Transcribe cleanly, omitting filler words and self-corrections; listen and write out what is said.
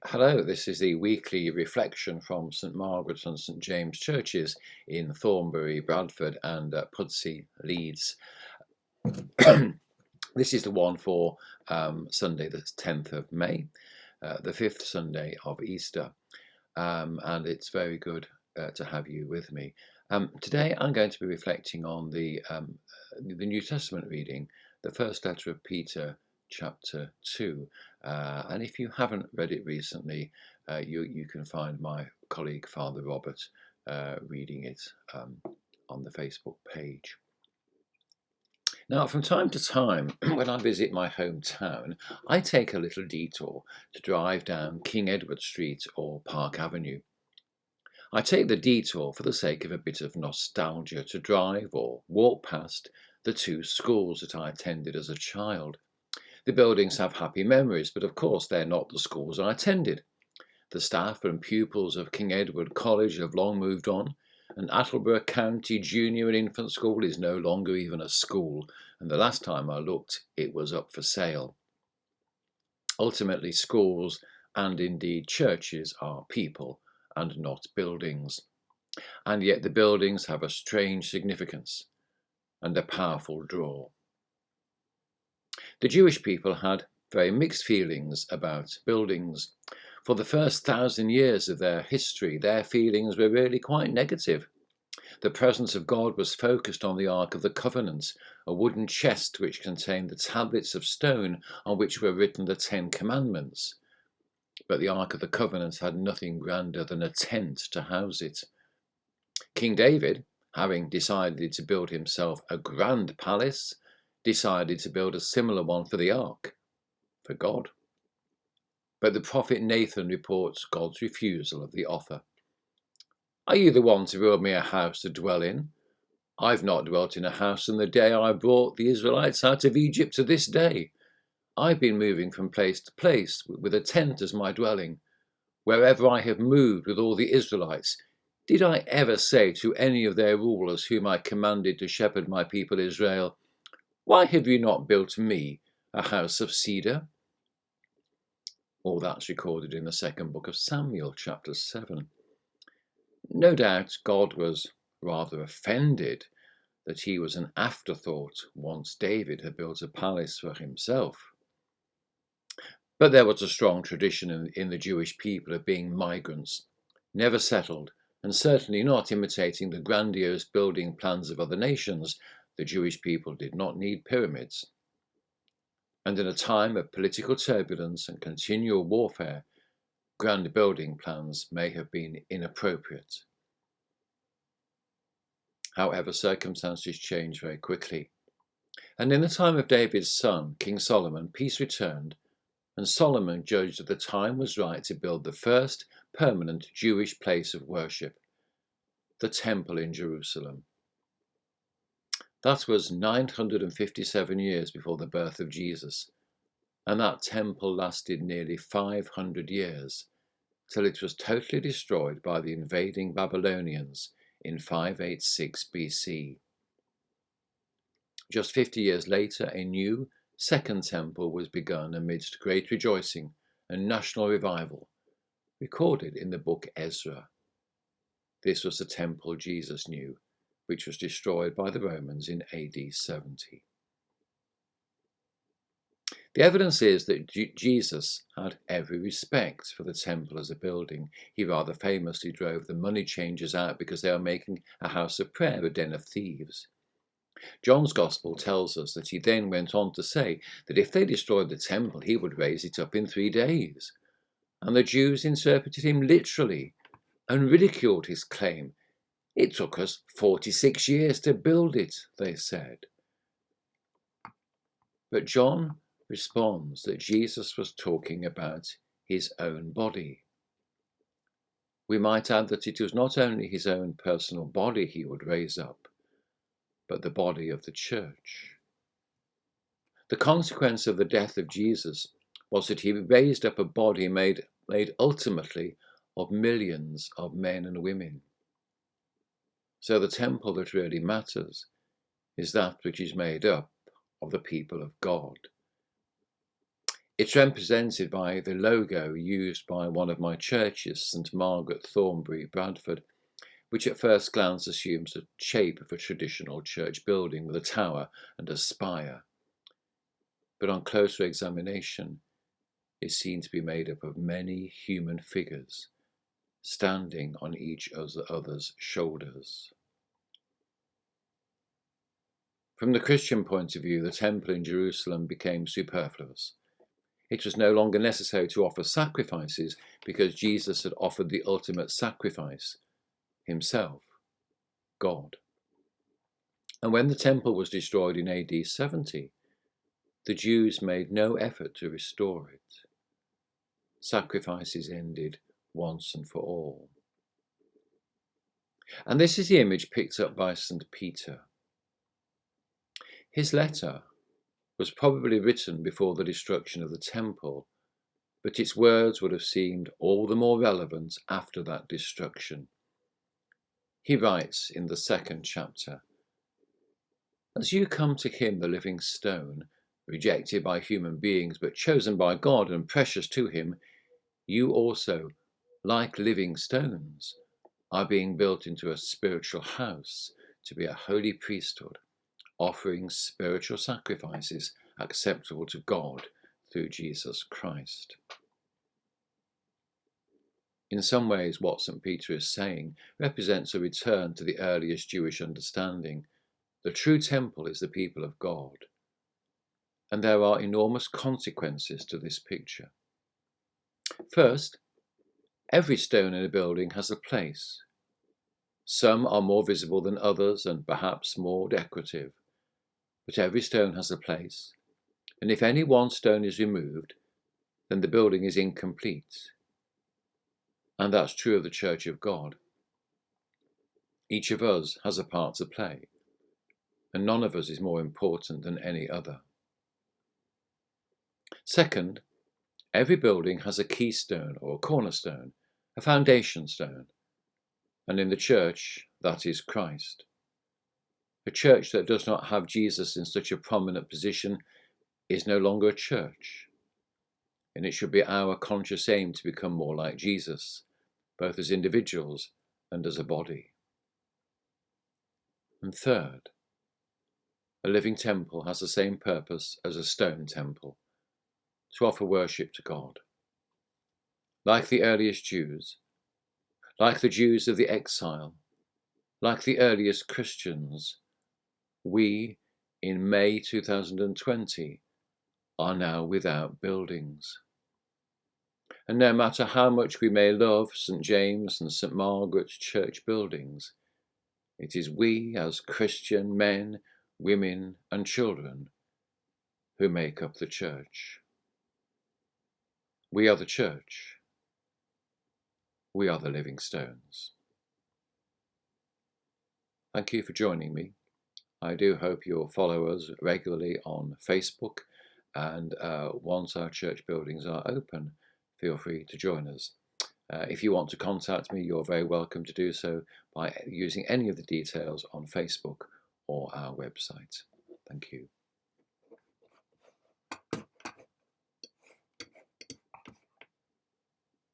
Hello, this is the weekly reflection from St Margaret's and St James churches in Thornbury, Bradford and Pudsey, Leeds. This is the one for Sunday the 10th of May, the fifth Sunday of Easter, and it's very good to have you with me. Today I'm going to be reflecting on the New Testament reading, the first letter of Peter, chapter 2. And if you haven't read it recently, you can find my colleague Father Robert reading it on the Facebook page. Now, from time to time, when I visit my hometown, I take a little detour to drive down King Edward Street or Park Avenue. I take the detour for the sake of a bit of nostalgia to drive or walk past the two schools that I attended as a child. The buildings have happy memories, but of course they're not the schools I attended. The staff and pupils of King Edward College have long moved on, and Attleborough County Junior and Infant School is no longer even a school, and the last time I looked, it was up for sale. Ultimately, schools and indeed churches are people and not buildings. And yet the buildings have a strange significance and a powerful draw. The Jewish people had very mixed feelings about buildings. For the first 1,000 years of their history, their feelings were really quite negative. The presence of God was focused on the Ark of the Covenant, a wooden chest which contained the tablets of stone on which were written the Ten Commandments. But the Ark of the Covenant had nothing grander than a tent to house it. King David, having decided to build himself a grand palace, decided to build a similar one for the Ark, for God. But the prophet Nathan reports God's refusal of the offer. Are you the one to build me a house to dwell in? I've not dwelt in a house from the day I brought the Israelites out of Egypt to this day. I've been moving from place to place with a tent as my dwelling. Wherever I have moved with all the Israelites, did I ever say to any of their rulers whom I commanded to shepherd my people Israel, why have you not built me a house of cedar? All that's recorded in the second book of Samuel, chapter 7. No doubt God was rather offended that he was an afterthought once David had built a palace for himself. But there was a strong tradition in the Jewish people of being migrants, never settled, and certainly not imitating the grandiose building plans of other nations. The Jewish people did not need pyramids. And in a time of political turbulence and continual warfare, grand building plans may have been inappropriate. However, circumstances changed very quickly. And in the time of David's son, King Solomon, peace returned, and Solomon judged that the time was right to build the first permanent Jewish place of worship, the Temple in Jerusalem. That was 957 years before the birth of Jesus, and that temple lasted nearly 500 years, till it was totally destroyed by the invading Babylonians in 586 BC. Just 50 years later, a new second temple was begun amidst great rejoicing and national revival, recorded in the book Ezra. This was the temple Jesus knew, which was destroyed by the Romans in AD 70. The evidence is that Jesus had every respect for the temple as a building. He rather famously drove the money changers out because they were making a house of prayer a den of thieves. John's Gospel tells us that he then went on to say that if they destroyed the temple, he would raise it up in 3 days. And the Jews interpreted him literally and ridiculed his claim. It took us 46 years to build it, they said. But John responds that Jesus was talking about his own body. We might add that it was not only his own personal body he would raise up, but the body of the church. The consequence of the death of Jesus was that he raised up a body made ultimately of millions of men and women. So the temple that really matters is that which is made up of the people of God. It's represented by the logo used by one of my churches, St Margaret, Thornbury, Bradford, which at first glance assumes the shape of a traditional church building with a tower and a spire. But on closer examination, is seen to be made up of many human figures standing on each other's shoulders. From the Christian point of view, the temple in Jerusalem became superfluous. It was no longer necessary to offer sacrifices because Jesus had offered the ultimate sacrifice, himself, God. And when the temple was destroyed in AD 70, the Jews made no effort to restore it. Sacrifices ended once and for all. And this is the image picked up by St. Peter. His letter was probably written before the destruction of the temple, but its words would have seemed all the more relevant after that destruction. He writes in the 2nd chapter, "As you come to him, the living stone, rejected by human beings but chosen by God and precious to him, you also, like living stones, are being built into a spiritual house to be a holy priesthood, offering spiritual sacrifices acceptable to God through Jesus Christ." In some ways, what St. Peter is saying represents a return to the earliest Jewish understanding. The true temple is the people of God. And there are enormous consequences to this picture. First, every stone in a building has a place. Some are more visible than others and perhaps more decorative. But every stone has a place. And if any one stone is removed, then the building is incomplete. And that's true of the Church of God. Each of us has a part to play, and none of us is more important than any other. Second, every building has a keystone or a cornerstone, a foundation stone, and in the church, that is Christ. A church that does not have Jesus in such a prominent position is no longer a church, and it should be our conscious aim to become more like Jesus, both as individuals and as a body. And third, a living temple has the same purpose as a stone temple, to offer worship to God. Like the earliest Jews, like the Jews of the exile, like the earliest Christians, we, in May 2020, are now without buildings. And no matter how much we may love St. James and St. Margaret's church buildings, it is we as Christian men, women and children who make up the church. We are the church. We are the living stones. Thank you for joining me. I do hope you'll follow us regularly on Facebook, and once our church buildings are open, feel free to join us. If you want to contact me, you're very welcome to do so by using any of the details on Facebook or our website. Thank you.